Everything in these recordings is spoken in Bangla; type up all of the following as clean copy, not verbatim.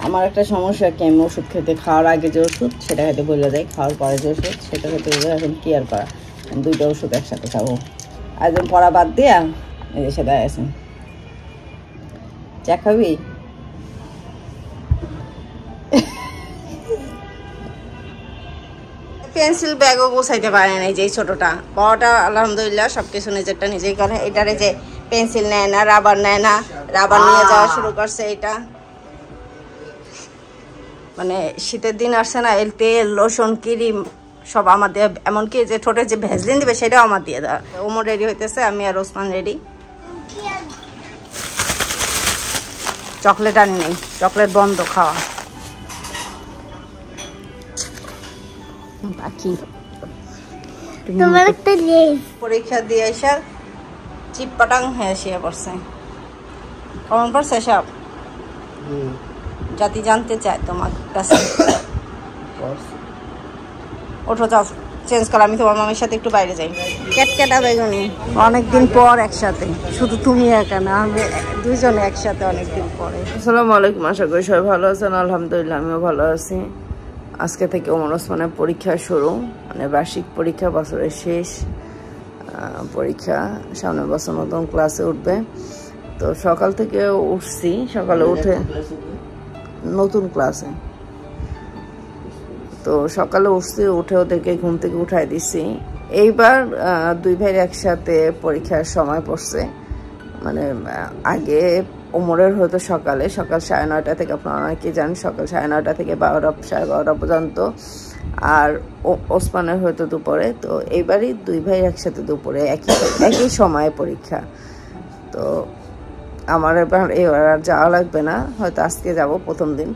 আমার একটা সমস্যা কি, আমি ওষুধ খেতে, খাওয়ার আগে যে ওষুধ সেটা খেতে বলে দেয়, খাওয়ার পরে যে ওষুধ সেটা খেতে বলে। এখন কি আর করা, দুইটা ওষুধ একসাথে খাবো। একদম পড়া বাদ দিয়া এই যে সেটা আছেন। চা খাবি? পেন্সিল ব্যাগও গোছাইতে পারে না, যে ছোটটা। বড়টা আলহামদুলিল্লাহ সবকিছু নিজেরটা নিজেই করে। এটারে যে পেন্সিল নেয় না, রাবার নেয় না, রাবার নিয়ে যাওয়া শুরু করছে। এটা মানে শীতের দিন আসছে না, এর তেল লোশন ক্রিম সব আমার দিয়ে, এমনকি যে ঠোঁটে যে ভ্যাসলিন দিবে সেটাও আমার দিয়ে দেওয়া। ওমর রেডি হইতেছে, আমি আর ওসমান রেডি। চকলেট আনি নেই, চকলেট বন্ধ খাওয়া। বাকি পরীক্ষা দিয়ে এসে চিপ পাটাং হয়ে শুয়ে পড়ছে। কেমন পড়ছে সব? জাতি জানতে চায় তোমার কাছে। ওঠো, যাও চেঞ্জ কর, আমি তোমার মামির সাথে একটু বাইরে যাই। ক্যাটক্যাটা বেগুনি অনেকদিন পর একসাথে, শুধু তুমি একা না, আমি দুইজনে একসাথে অনেকদিন পরে। আসসালামু আলাইকুম, আশা করি সবাই ভালো আছেন। আলহামদুলিল্লাহ আমিও ভালো আছি। আজকে থেকে ওমর ওসমানের পরীক্ষা শুরু, মানে বার্ষিক পরীক্ষা, বছরের শেষ পরীক্ষা। সামনের বছর নতুন ক্লাসে উঠবে। তো সকাল থেকে উঠছি, সকালে উঠে নতুন ক্লাসে। তো সকালে উঠছি, উঠে ওদেরকে ঘুম থেকে উঠাই দিছি। এইবার দুই ভাইয়ের একসাথে পরীক্ষার সময় পড়ছে। মানে আগে ওমরের হয়তো সকাল 9:30 থেকে, আপনারা অনেকে জানেন, সকাল 9:30 থেকে 12টা 12:30 পর্যন্ত। আর ওসমানের হয়তো দুপুরে। তো এইবারই দুই ভাই একসাথে দুপুরে একই সময়ে পরীক্ষা। তো আমার এবার আর যাওয়া লাগবে না, হয়তো আজকে যাব প্রথম দিন,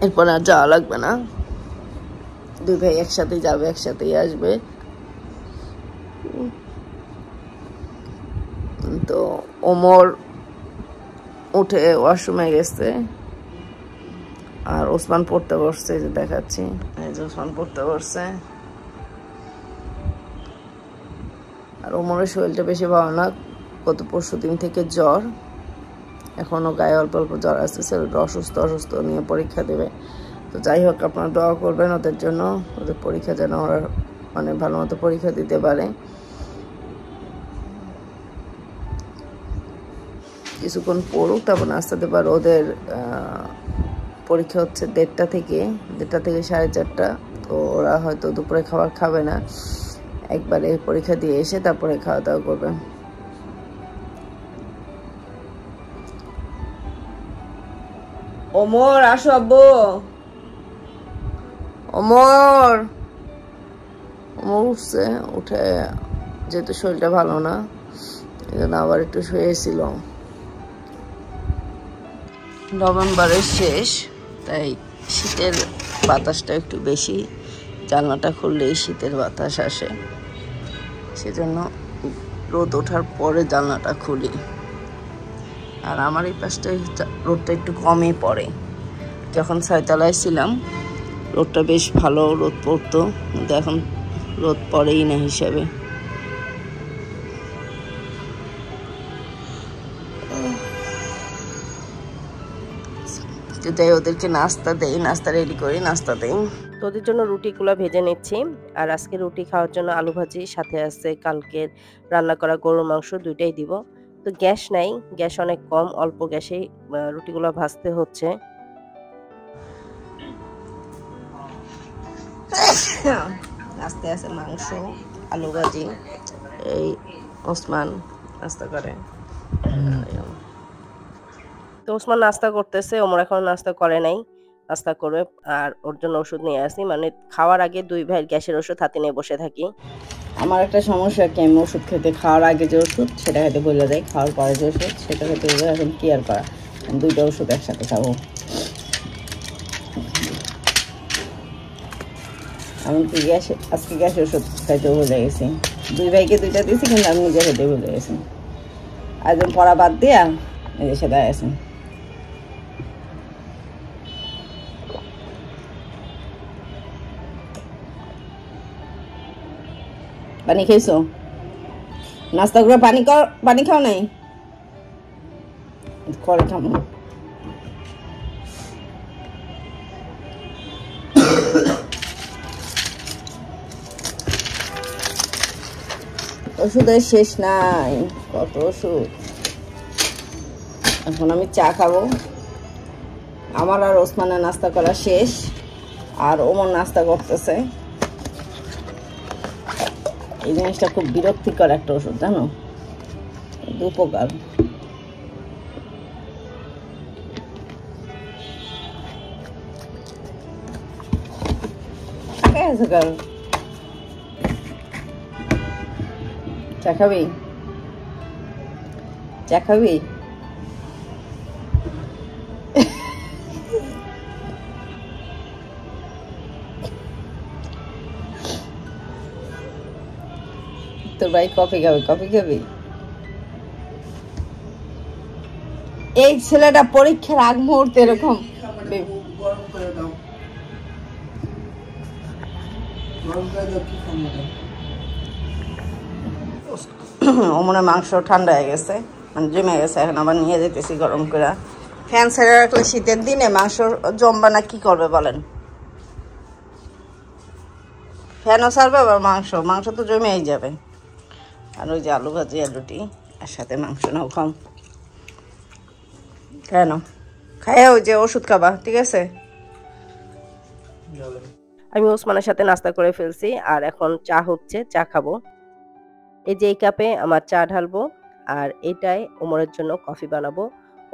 এরপর আর যাওয়া লাগবে না। দুই ভাই একসাথেই যাবে, একসাথেই আসবে। তো ওমর উঠে ওয়াশরুমে গেছে, আর ওসমান পড়তে বসছে, যে দেখাচ্ছি, এই যে ওসমান পড়তে বসছে। আর ওমরের শরীরটা বেশি ভালো না, গত পরশুদিন থেকে জ্বর, এখনো গায়ে অল্প অল্প জ্বর আসছে। ছেলেটা অসুস্থ নিয়ে পরীক্ষা দেবে। তো যাই হোক, আপনারা দোয়া করবেন ওদের জন্য, ওদের পরীক্ষা যেন ওরা মানে ভালো মতো পরীক্ষা দিতে পারে। কিছুক্ষণ পড়ুক, তারপর নাস্তাতে পারো। ওদের পরীক্ষা হচ্ছে 1:30 থেকে 4:30। তো ওরা হয়তো দুপুরে খাবার খাবে না, একবারে পরীক্ষা দিয়ে এসে তারপরে খাওয়া দাওয়া করবে। ওমর আসো, আব্বু। ওমর উঠছে, উঠে যেহেতু শরীরটা ভালো না, এই জন্য আবার একটু শুয়েছিল। নভেম্বরের শেষ, তাই শীতের বাতাসটা একটু বেশি। জানলাটা খুললেই শীতের বাতাস আসে, সেজন্য রোদ ওঠার পরে জানলাটা খুলি। আর আমার এই পাশটায় রোদটা একটু কমই পড়ে। যখন 6তলায় ছিলাম রোদটা বেশ ভালো রোদ পড়তো, কিন্তু এখন রোদ পড়েই না হিসাবে। তাই ওদেরকে নাস্তা দেই, নাস্তা রেডি করি, নাস্তা দেই। তো ওদের জন্য রুটিগুলো ভেজে নিচ্ছি। আর আজকে রুটি খাওয়ার জন্য আলু ভাজি, সাথে আছে কালকের রান্না করা গরুর মাংস, দুইটাই দিব। তো গ্যাস নাই, গ্যাস অনেক কম, অল্প গ্যাসেই রুটিগুলো ভাজতে হচ্ছে। আস্তে আস্তে মাংস, আলু ভাজি, এই ওসমান নাস্তা করে। তো ওসমান নাস্তা করতেছে, ওমর এখন নাস্তা করে নাই, নাস্তা করবে। আর ওর জন্য ওষুধ নিয়ে আসি, মানে খাওয়ার আগে দুই ভাইয়ের গ্যাসের ওষুধ হাতে নিয়ে বসে থাকি। আমার একটা সমস্যা কি, আমি ওষুধ খেতে, খাওয়ার আগে যে ওষুধ সেটা খেতে বলে দেয়, খাওয়ার পরে যে ওষুধ সেটা খেতে বলে। এখন কি আর করা, দুইটা ওষুধ একসাথে খাবো। এমনকি আজকে গ্যাসের ওষুধ খাইতে ভুলে গেছি। দুই ভাইকে দুইটা দিয়েছি, কিন্তু আমি নিজে খেতে ভুলে গেছি। একদম পড়া বাদ দিয়া এই যে সেটা আছে। পানি খেয়েছো? নাস্তা করে পানি খাও নাই? করে খাবো। ওষুধের শেষ নাই, কত ওষুধ। এখন আমি চা খাবো। আমার আর ওসমানের নাস্তা করা শেষ, আর ওমর নাস্তা করতেছে। এই জিনিসটা খুব বিরক্তিকর একটা ওষুধ, জানো, উপকার। চা খাবি? চা খাবি? তোর ভাই কফি খাবে, কফি খাবি? এই ছেলেটা পরীক্ষার আগ মুহূর্তে এরকম ওমনে মাংস ঠান্ডা হয়ে গেছে, মানে জমে গেছে। এখন আবার নিয়ে যেতেছি গরম করে। ফ্যান ছেড়ে রাখলে শীতের দিনে মাংস জমবে না, কি করবে বলেন? ফ্যানও ছাড়বে, আবার মাংস তো জমেই যাবে। আর ওই যে আলু ভাজি আর রুটি, আর সাথে মাংস নাও, খাও। কেন খাইয়া ওই যে ওষুধ খাবা, ঠিক আছে? আমি ওসমানের সাথে নাস্তা করে ফেলছি, আর এখন চা হচ্ছে, চা খাবো। এই যে এই কাপে আমার চা ঢালবো, আর এটাই ওমরের জন্য কফি বানাবো।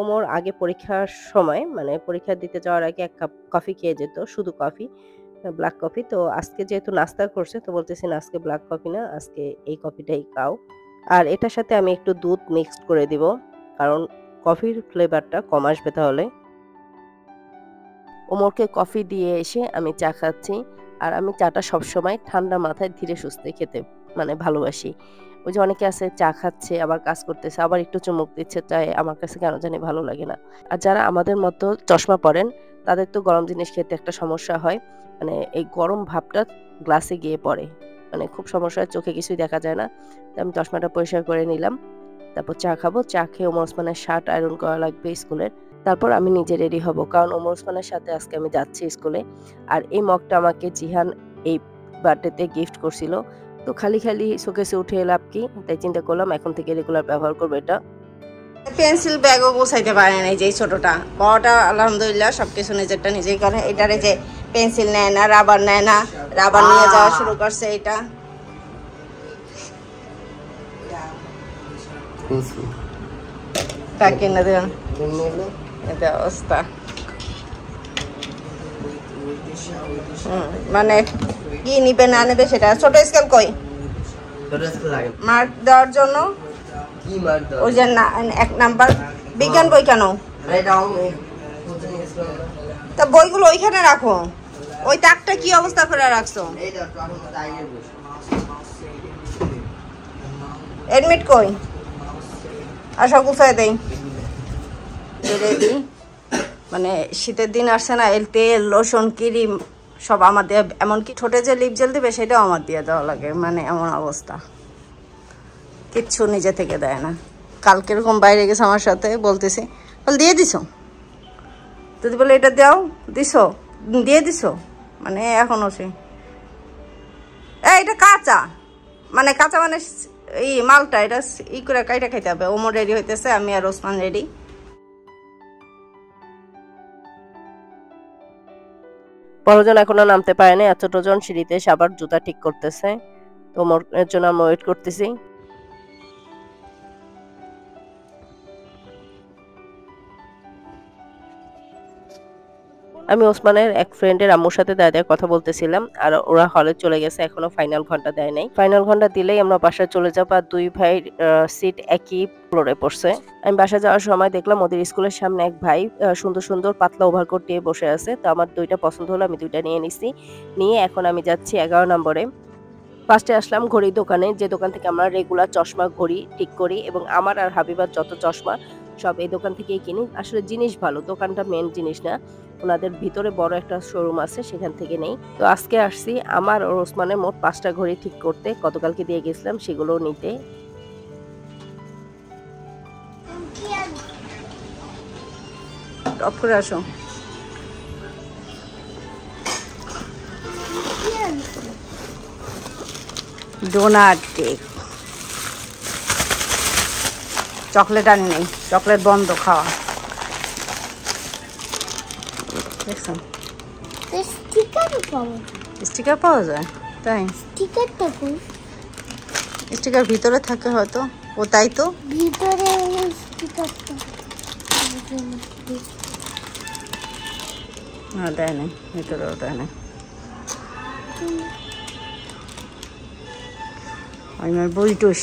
ওমর আগে পরীক্ষার সময়, মানে পরীক্ষা দিতে যাওয়ার আগে 1 কাপ কফি খেয়ে যেত, শুধু কফি, ব্ল্যাক কফি। তো আজকে যেহেতু নাস্তা করছে, তো বলতেছি না আজকে ব্ল্যাক কফি না, আজকে এই কফিটাই খাও। আর এটার সাথে আমি একটু দুধ মিক্সড করে দিব, কারণ কফির ফ্লেভারটা কম আসবে তাহলে। ওমরকে কফি দিয়ে এসে আমি চা খাচ্ছি। আর আমি চাটা সবসময় ঠান্ডা মাথায় ধীরে সুস্থে খেতে মানে ভালোবাসি। ওই যে অনেকে আছে চা খাচ্ছে আবার কাজ করতেছে, আবার একটু চুমুক দিচ্ছে, তাই আমার কাছে কেন জানি ভালো লাগে না। আর যারা আমাদের মতো চশমা পরেন, তাদের তো গরম জিনিস খেতে একটা সমস্যা হয়, মানে এই গরম ভাবটা গ্লাসে গিয়ে পড়ে, মানে খুব সমস্যা হয়, চোখে কিছুই দেখা যায় না। তো আমি চশমাটা পরিষ্কার করে নিলাম, তারপর চা খাবো। চা খেয়ে ওমর ওসমানের শার্ট আয়রন করা লাগবে স্কুলের, তারপর আমি নিজে রেডি হব, কারণ ওমর ওসমানের সাথে আজকে আমি যাচ্ছি স্কুলে। আর এই মগটা আমাকে জিহান এই বার্থডেতে গিফট করছিল, তো খালি খালি শোকেসে উঠে লাভ কি, তাই চিন্তা করলাম এখন থেকে রেগুলার ব্যবহার করবো এটা। পেন্সিল ব্যাগও গোছাইতে পারে না, যে ছোটটা। বড়টা আলহামদুলিল্লাহ সবকিছু নিজেরটা নিজেই করে। এটারে যে পেন্সিল নেয় না, রাবার নেয় না, রাবার নিয়ে যাওয়া শুরু করছে। এটা তাকে না দেন, এটা অবস্থা। মানে কি নিবে না নেবে সেটা। ছোট স্কেল কই মার্ক দেওয়ার জন্য? ওই যে 1 নাম্বার বিজ্ঞান বই কেন? তা বইগুলো ওইখানে রাখো। ওই তাকটা কি অবস্থা করে রাখছো? এডমিট কই? আর সব গুছাই দেই। মানে শীতের দিন আসছে না, এর তেল, লোশন, ক্রিম সব আমার দিয়ে, এমনকি ঠোঁটে যে লিপ জেল দিবে সেটাও আমার দিয়ে দেওয়া লাগে। মানে এমন অবস্থা, কিচ্ছু নিজে থেকে দেয় না। কালকে এরকম বাইরে গেছে আমার সাথে, বলতেছি বল দিয়ে দিছো, যদি বলে এটা দাও, দিছো, দিয়ে দিছো, মানে এখনো সে এটা কাঁচা, মানে কাঁচা মানে এই মালটা এটা ই করে কাইটা খাইতে হবে। ওমর রেডি হইতেছে, আমি আর ওসমান রেডি। বড়জন এখনো নামতে পারেনি, আর ছোটজন সিঁড়িতে এসে আবার জুতা ঠিক করতেছে। তো ওমর এর জন্য আমি ওয়েট করতেছি। আমি ওসমানের এক ফ্রেন্ডের আম্মুর সাথে দাঁড়িয়ে কথা বলতেছিলাম, আর ওরা হলে চলে গেছে, এখনো ফাইনাল ঘন্টা দেয় নাই। ফাইনাল ঘন্টা দিলেই আমরা বাসায় চলে যাবো। আর 2 ভাইয়ের সিট একই ফ্লোরে পড়ছে। আমি বাসায় যাওয়ার সময় দেখলাম ওদের স্কুলের সামনে এক ভাই সুন্দর সুন্দর পাতলা ওভারকোট দিয়ে বসে আছে। তো আমার 2টা পছন্দ হলো, আমি 2টা নিয়ে নিছি। নিয়ে এখন আমি যাচ্ছি 11 নম্বরে। ফার্স্টে আসলাম ঘড়ির দোকানে, যে দোকান থেকে আমরা রেগুলার চশমা ঘড়ি ঠিক করি, এবং আমার আর হাবিবার যত চশমা সব এই দোকান থেকেই কিনি। আসলে জিনিস ভালো, দোকানটা মেন জিনিস না, ওনাদের ভিতরে বড় একটা শোরুম আছে, সেখান থেকে নেই। তো আজকে আসছি আমার আর ওসমানের মোট 5টা ঘড়ি ঠিক করতে, গতকালকে দিয়ে গেছিলাম, সেগুলো নিতে। টপ করে আসো। ডোনাট কেক চকলেট আনি নেই, চকলেট বন্ধ খাওয়া। দেখছেন স্টিকার পাওয়া যায়, তাই স্টিকার ভিতরে থাকে হয়তো, ও তাই তো ভিতরে দেয় নাই, ভিতরেও দেয় নাই। আমার বইটুস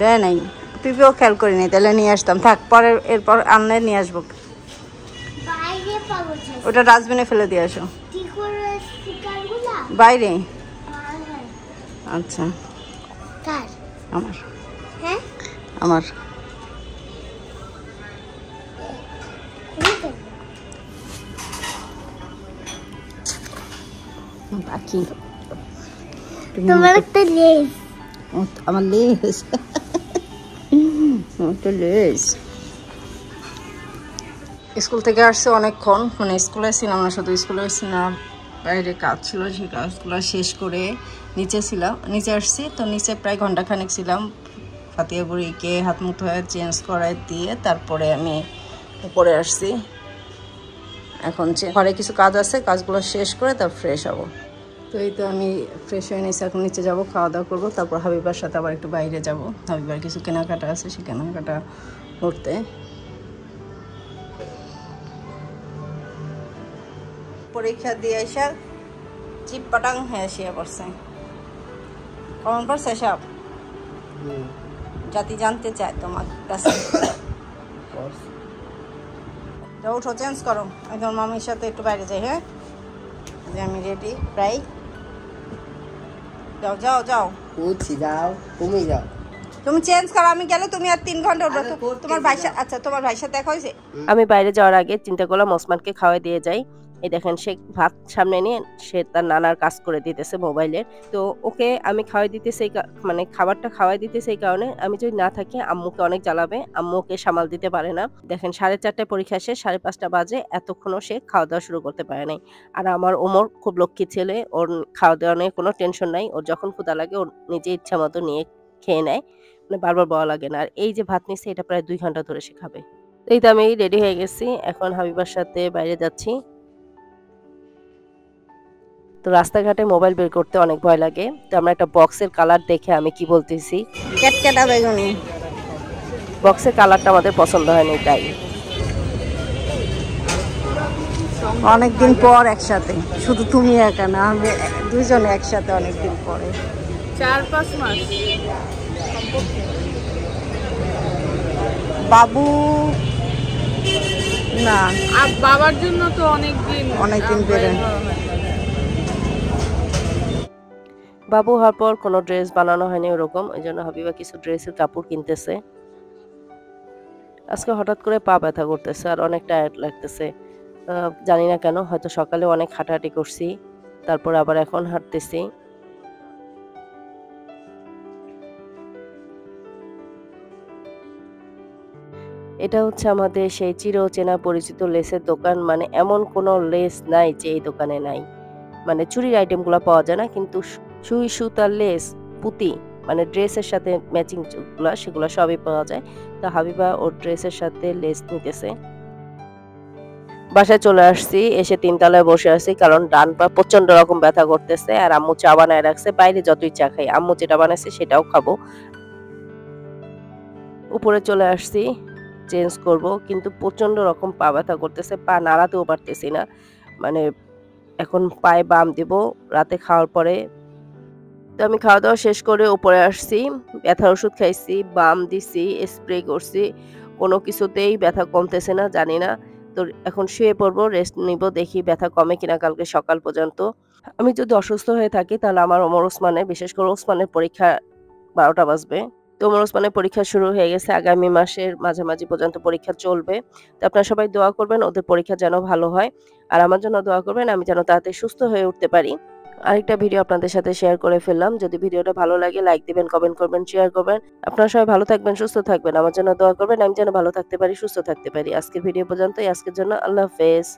দেয় নাই, পিপিও খেয়াল করি নাই, তাহলে নিয়ে আসতাম। থাক, পরে এরপর আনলে নিয়ে আসবো। ওটা ডাস্টবিনে ফেলে দিয়ে আসো। বাইরে? আচ্ছা, আমার আমার পাখি, তোমার একটা লেজ, আমার লেজ, লেজ। স্কুল থেকে আসছে অনেকক্ষণ, মানে স্কুলে ছিলাম না, শুধু স্কুলে ছিলাম, বাইরে কাজ ছিল, সেই কাজগুলো শেষ করে নিচে আসছি। তো নিচে প্রায় ঘন্টাখানেক ছিলাম। ফাতিয়া বুড়িকে হাত মুখ ধুয়ে চেঞ্জ করাই দিয়ে তারপরে আমি উপরে আসছি। এখন ঘরে কিছু কাজ আছে, কাজগুলো শেষ করে তারপর ফ্রেশ হবো। তো এই তো আমি ফ্রেশ হয়ে নিয়েছি, এখন নিচে যাবো, খাওয়া দাওয়া করবো, তারপর হাবিবার সাথে আবার একটু বাইরে যাব। হাবিবার কিছু কেনাকাটা আছে, সেই কেনাকাটা করতে। পরীক্ষা দিয়ে এসে চিপ পাটাং হয়ে শুয়ে পড়ছে। কেমন পড়ছে সব? জাতি জানতে চায় তোমার কাছে। যাও, উঠো, চেঞ্জ করো, এখন মামির সাথে একটু বাইরে যাই। হ্যাঁ, যে আমি রেডি প্রায়। যাও যাও যাও, উঠছি, যাও তুমি যাও, তুমি চেঞ্জ করো, আমি গেলে তুমি আর 3 ঘন্টা উঠবে। তোমার ভাই, আচ্ছা তোমার ভাইয়ের সাথে দেখা হয়েছে? আমি বাইরে যাওয়ার আগে চিন্তা করলাম ওসমানকে খাওয়াই দিয়ে যাই। এই দেখেন, সে ভাত সামনে নিয়ে সে তার নানার কাজ করে দিতেছে মোবাইলের। তো ওকে আমি খাওয়াই দিতেছি, মানে খাবারটা খাওয়াই দিতেছে এই কারণে, আমি যদি না থাকি আম্মুকে অনেক জ্বালাবে, আম্মুকে সামাল দিতে পারে না। দেখেন 4:30টায় পরীক্ষা শেষ, 5:30 বাজে, এতক্ষণও সে খাওয়া দাওয়া শুরু করতে পারে নাই। আর আমার ওমর খুব লক্ষ্মী ছেলে, ওর খাওয়া দাওয়া নিয়ে কোনো টেনশন নাই। ওর যখন ক্ষুধা লাগে ওর নিজে ইচ্ছা মতো নিয়ে খেয়ে নেয়, মানে বারবার বলা লাগে না। আর এই যে ভাত নিচ্ছে, এটা প্রায় 2 ঘন্টা ধরে সে খাবে। এই তো আমি রেডি হয়ে গেছি, এখন হাবিবার সাথে বাইরে যাচ্ছি। তো রাস্তাঘাটে মোবাইল বের করতে অনেক ভয় লাগে, তো আমরা একটা বক্সের কালার দেখে, আমি কি বলতেছি, ক্যাটক্যাটা বেগুনি, বক্সের কালারটা আমাদের পছন্দ হয়নি, তাই অনেকদিন পর একসাথে, শুধু তুমি একা না, আমি দুইজনে একসাথে অনেকদিন পরে, 4-5 মাস। বাবু না, আর বাবার জন্য তো অনেকদিন বেড়ে। বাবু হওয়ার পর কোনো ড্রেস বানানো হয়নি ওরকম, ওই জন্য হাবিবা কিছু ড্রেসের কাপড় কিনতেছে। আজকে হঠাৎ করে পা ব্যথা করতেছে আর অনেক টায়ার্ড লাগতেছে, জানি না কেন, হয়তো সকালে অনেক হাঁটাহাঁটি করছি, তারপর আবার এখন হাঁটতেছি। এটা হচ্ছে আমাদের সেই চিরচেনা পরিচিত লেসের দোকান, মানে এমন কোনো লেস নাই যে এই দোকানে নাই। মানে চুরির আইটেমগুলো পাওয়া যায় না, কিন্তু সুই সুতার লেস, পুঁতি, মানে ড্রেসের সাথে ম্যাচিং যেগুলো, সেগুলো সবই পাওয়া যায়। তো হাবিবা ওর ড্রেসের সাথে লেস নিতেছে। বাসায় চলে আসছি, এসে 3 তলায় বসে আছি, কারণ ডান পা প্রচন্ড রকম ব্যথা করতেছে। আর আম্মু চা বানায় রাখছে, বাইরে যতই চা খাই আম্মু যেটা বানাইছে সেটাও খাবো। উপরে চলে আসছি, চেঞ্জ করব, কিন্তু প্রচন্ড রকম পা ব্যথা করতেছে, পা নাড়াতেও পারতেছি না। মানে এখন পায়ে বাম দিব রাতে খাওয়ার পরে। তো আমি খাওয়া দাওয়া শেষ করে উপরে আসছি, ব্যথার ওষুধ খাইছি, বাম দিছি, স্প্রে করছি, কোনো কিছুতেই ব্যথা কমতেছে না, জানি না। তো এখন শুয়ে পড়বো, রেস্ট নিব, দেখি ব্যথা কমে কিনা কালকে সকাল পর্যন্ত। আমি যদি অসুস্থ হয়ে থাকি তাহলে আমার ওমর ওসমানের, বিশেষ করে ওসমানের পরীক্ষা 12টা বাজবে। তো ওমর ওসমানের পরীক্ষা শুরু হয়ে গেছে, আগামী মাসের মাঝামাঝি পর্যন্ত পরীক্ষা চলবে। তো আপনারা সবাই দোয়া করবেন ওদের পরীক্ষা যেন ভালো হয়, আর আমার জন্য দোয়া করবেন আমি যেন তাড়াতাড়ি সুস্থ হয়ে উঠতে পারি। আরেকটা ভিডিও আপনাদের সাথে শেয়ার করে ফেললাম, যদি ভিডিওটা ভালো লাগে লাইক দিবেন, কমেন্ট করবেন, শেয়ার করবেন। আপনারা সবাই ভালো থাকবেন, সুস্থ থাকবেন, আমার জন্য দোয়া করবেন আমি যেন ভালো থাকতে পারি, সুস্থ থাকতে পারি। আজকের ভিডিও পর্যন্তই, আজকের জন্য আল্লাহ হাফেজ।